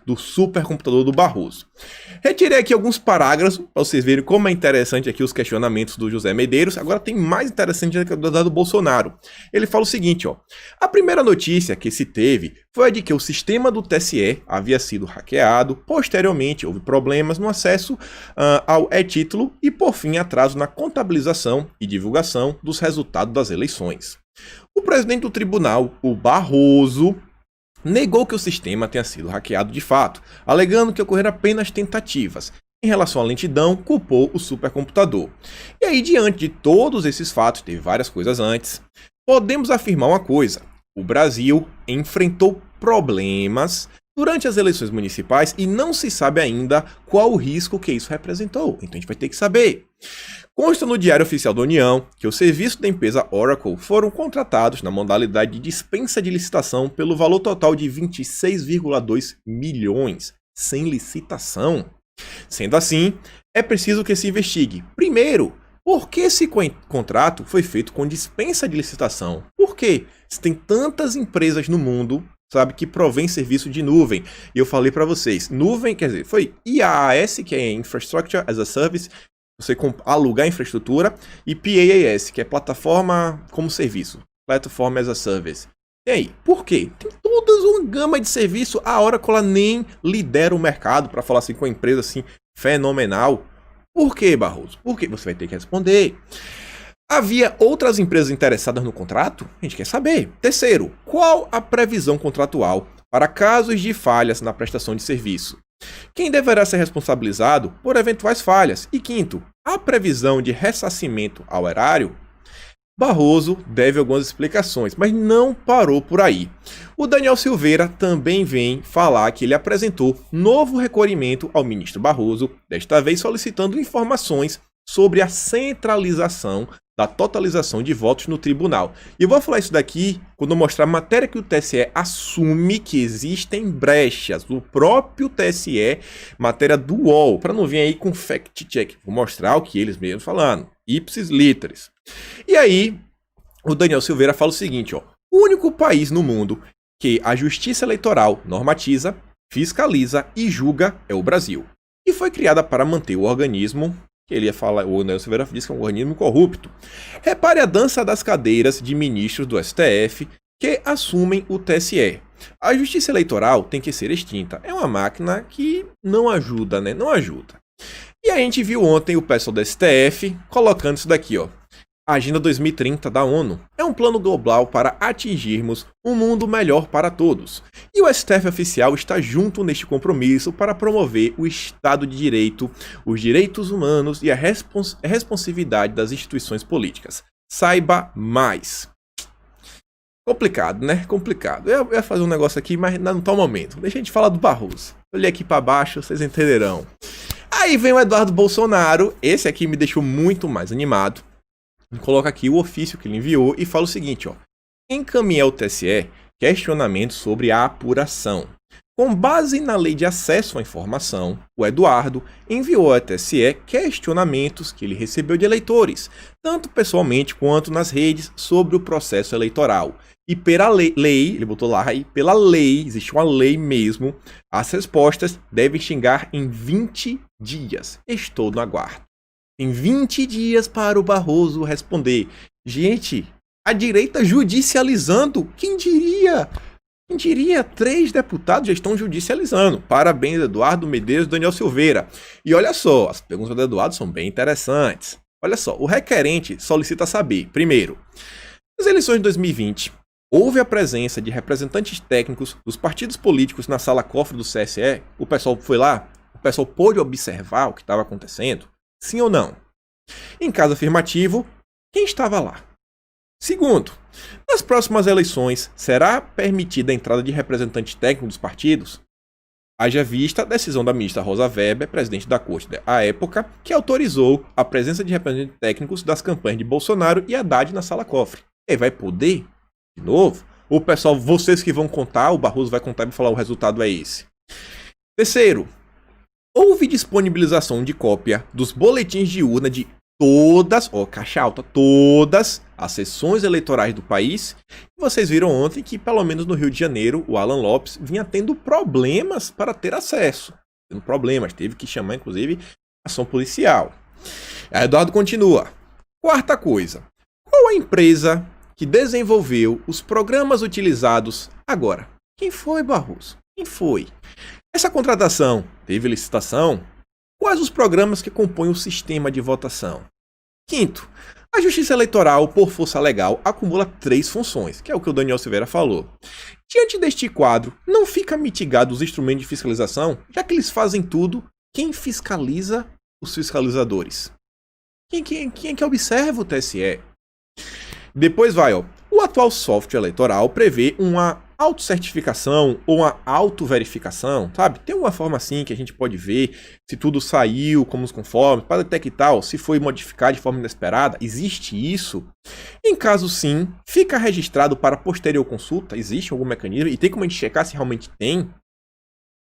do supercomputador do Barroso. Retirei aqui alguns parágrafos para vocês verem como é interessante aqui os questionamentos do José Medeiros. Agora tem mais interessante do Bolsonaro. Ele fala o seguinte, ó. A primeira notícia que se teve foi a de que o sistema do TSE havia sido hackeado. Posteriormente, houve problemas no acesso ao e-título e, por fim, atraso na contabilização e divulgação dos resultados das eleições. O presidente do tribunal, o Barroso, negou que o sistema tenha sido hackeado de fato, alegando que ocorreram apenas tentativas. Em relação à lentidão, culpou o supercomputador. E aí, diante de todos esses fatos, teve várias coisas antes, podemos afirmar uma coisa: o Brasil enfrentou problemas durante as eleições municipais e não se sabe ainda qual o risco que isso representou. Então a gente vai ter que saber. Consta no Diário Oficial da União que os serviços da empresa Oracle foram contratados na modalidade de dispensa de licitação pelo valor total de 26,2 milhões, sem licitação. Sendo assim, é preciso que se investigue, primeiro, por que esse contrato foi feito com dispensa de licitação? Por quê? Se tem tantas empresas no mundo, sabe, que provém serviço de nuvem. E eu falei para vocês, nuvem, quer dizer, foi IaaS, que é Infrastructure as a Service, você alugar infraestrutura, e PaaS, que é plataforma como serviço, Platform as a Service. E aí, por quê? Tem toda uma gama de serviço, a Oracle nem lidera o mercado, para falar assim com uma empresa assim fenomenal. Por quê, Barroso? Por quê? Você vai ter que responder. Havia outras empresas interessadas no contrato? A gente quer saber. Terceiro, qual a previsão contratual para casos de falhas na prestação de serviço? Quem deverá ser responsabilizado por eventuais falhas? E quinto, a previsão de ressarcimento ao erário? Barroso deve algumas explicações, mas não parou por aí. O Daniel Silveira também vem falar que ele apresentou novo requerimento ao ministro Barroso, desta vez solicitando informações sobre a centralização da totalização de votos no tribunal. E eu vou falar isso daqui quando eu mostrar a matéria que o TSE assume que existem brechas. O próprio TSE, matéria do UOL, para não vir aí com fact-check. Vou mostrar o que eles mesmos falando. Ipsis literis. E aí, o Daniel Silveira fala o seguinte, ó. O único país no mundo que a justiça eleitoral normatiza, fiscaliza e julga é o Brasil. E foi criada para manter o organismo, que ele ia falar, o Daniel Silveira disse que é um organismo corrupto. Repare a dança das cadeiras de ministros do STF que assumem o TSE. A justiça eleitoral tem que ser extinta. É uma máquina que não ajuda, né? Não ajuda. E a gente viu ontem o pessoal do STF colocando isso daqui, ó. A Agenda 2030 da ONU é um plano global para atingirmos um mundo melhor para todos. E o STF oficial está junto neste compromisso para promover o Estado de Direito, os direitos humanos e a responsividade das instituições políticas. Saiba mais. Complicado, né? Complicado. Eu ia fazer um negócio aqui, mas não tá o momento. Deixa a gente falar do Barroso. Olhei aqui para baixo, vocês entenderão. Aí vem o Eduardo Bolsonaro. Esse aqui me deixou muito mais animado. Coloca aqui o ofício que ele enviou e fala o seguinte, ó. Encaminhar ao TSE questionamentos sobre a apuração. Com base na Lei de Acesso à Informação, o Eduardo enviou ao TSE questionamentos que ele recebeu de eleitores, tanto pessoalmente quanto nas redes, sobre o processo eleitoral. E pela lei, ele botou lá, e pela lei, existe uma lei mesmo, as respostas devem chegar em 20 dias. Estou no aguardo. Tem 20 dias para o Barroso responder. Gente, a direita judicializando. Quem diria? Quem diria? 3 deputados já estão judicializando. Parabéns, Eduardo Medeiros e Daniel Silveira. E olha só, as perguntas do Eduardo são bem interessantes. Olha só, o requerente solicita saber, primeiro, nas eleições de 2020, houve a presença de representantes técnicos dos partidos políticos na sala cofre do TSE? O pessoal foi lá? O pessoal pôde observar o que estava acontecendo? Sim ou não? Em caso afirmativo, quem estava lá? Segundo, nas próximas eleições, será permitida a entrada de representantes técnicos dos partidos? Haja vista a decisão da ministra Rosa Weber, presidente da corte à época, que autorizou a presença de representantes técnicos das campanhas de Bolsonaro e Haddad na sala cofre. E vai poder? De novo? Ou pessoal, vocês que vão contar, o Barroso vai contar e vai falar o resultado é esse. Terceiro, houve disponibilização de cópia dos boletins de urna de todas, caixa alta, todas as sessões eleitorais do país. Vocês viram ontem que, pelo menos no Rio de Janeiro, o Alan Lopes vinha tendo problemas para ter acesso. Tendo problemas, teve que chamar, inclusive, ação policial. Aí Eduardo continua. Quarta coisa. Qual a empresa que desenvolveu os programas utilizados agora? Quem foi, Barroso? Quem foi? Essa contratação teve licitação? Quais os programas que compõem o sistema de votação? Quinto, a Justiça Eleitoral, por força legal, acumula 3 funções, que é o que o Daniel Silveira falou. Diante deste quadro, não fica mitigado os instrumentos de fiscalização, já que eles fazem tudo, quem fiscaliza os fiscalizadores? Quem é que observa o TSE? Depois vai, o atual software eleitoral prevê uma autocertificação ou uma autoverificação, sabe? Tem uma forma assim que a gente pode ver se tudo saiu como os conformes, para detectar se foi modificado de forma inesperada. Existe isso? Em caso sim, fica registrado para posterior consulta? Existe algum mecanismo? E tem como a gente checar se realmente tem?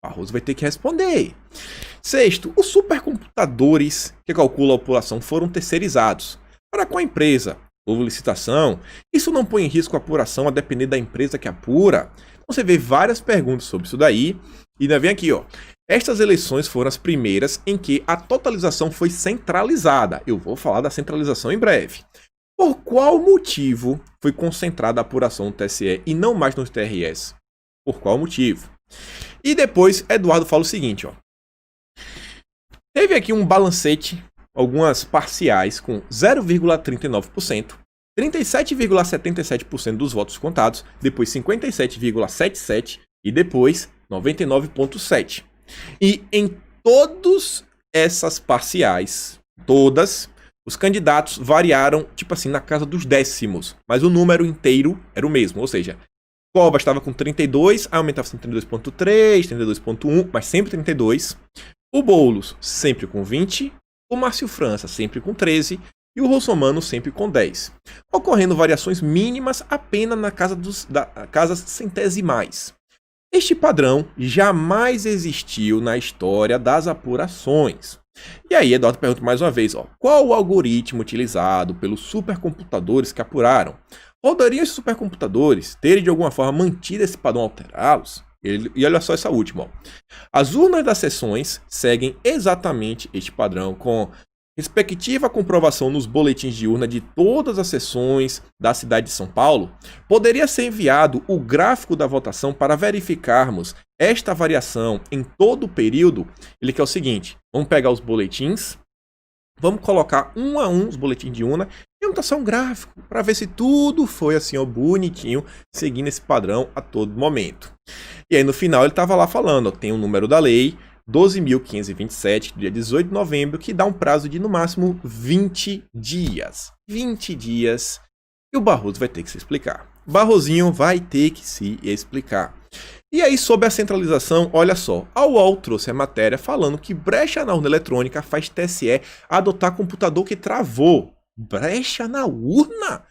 Barroso vai ter que responder. Sexto, os supercomputadores que calculam a população foram terceirizados. Para qual empresa? Houve licitação? Isso não põe em risco a apuração a depender da empresa que apura? Você vê várias perguntas sobre isso daí. E ainda vem aqui, Estas eleições foram as primeiras em que a totalização foi centralizada. Eu vou falar da centralização em breve. Por qual motivo foi concentrada a apuração no TSE e não mais nos TRS? Por qual motivo? E depois, Eduardo fala o seguinte, Teve aqui um balancete, algumas parciais com 0,39%, 37,77% dos votos contados, depois 57,77% e depois 99,7%. E em todas essas parciais, os candidatos variaram, tipo assim, na casa dos décimos, mas o número inteiro era o mesmo, ou seja, Covas estava com 32, aí aumentava para 32,3, 32,1, mas sempre 32. O Boulos sempre com 20, o Márcio França sempre com 13 e o Russomano sempre com 10. Ocorrendo variações mínimas apenas na casa casas centesimais. Este padrão jamais existiu na história das apurações. E aí, Eduardo pergunta mais uma vez, qual o algoritmo utilizado pelos supercomputadores que apuraram? Poderiam esses supercomputadores terem de alguma forma mantido esse padrão alterá-los? E olha só essa última. As urnas das sessões seguem exatamente este padrão, com respectiva comprovação nos boletins de urna de todas as sessões da cidade de São Paulo. Poderia ser enviado o gráfico da votação para verificarmos esta variação em todo o período. Ele quer o seguinte, vamos pegar os boletins, vamos colocar um a um os boletins de urna e anotação gráfico para ver se tudo foi assim, bonitinho, seguindo esse padrão a todo momento. E aí no final ele estava lá falando, tem o número da lei 12.527, do dia 18 de novembro, que dá um prazo de no máximo 20 dias. 20 dias. E o Barroso vai ter que se explicar. Barrosinho vai ter que se explicar. E aí, sobre a centralização, olha só, a UOL trouxe a matéria falando que brecha na urna eletrônica faz TSE adotar computador que travou. Brecha na urna?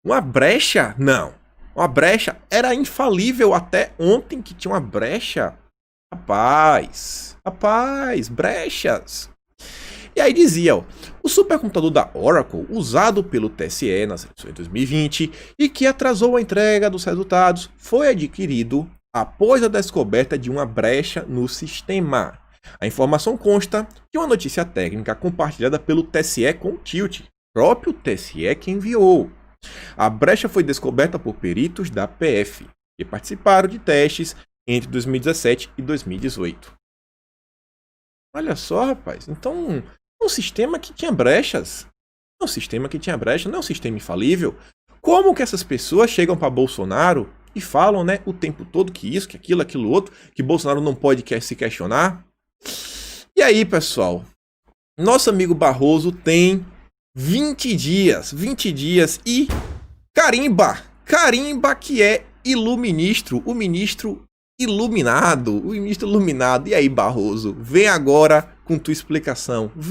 Uma brecha? Não. Uma brecha era infalível até ontem que tinha uma brecha. Rapaz, brechas. E aí dizia, o supercomputador da Oracle, usado pelo TSE nas eleições de 2020 e que atrasou a entrega dos resultados, foi adquirido após a descoberta de uma brecha no sistema. A informação consta de uma notícia técnica compartilhada pelo TSE com o Tilt, próprio TSE que enviou. A brecha foi descoberta por peritos da PF, que participaram de testes entre 2017 e 2018. Olha só, rapaz. Então, um sistema que tinha brechas. Um sistema que tinha brecha, não é um sistema infalível. Como que essas pessoas chegam para Bolsonaro e falam, o tempo todo que isso, que aquilo, aquilo outro, que Bolsonaro não pode se questionar? E aí, pessoal, nosso amigo Barroso tem 20 dias e carimba que é iluministro, o ministro iluminado. E aí, Barroso, vem agora com tua explicação.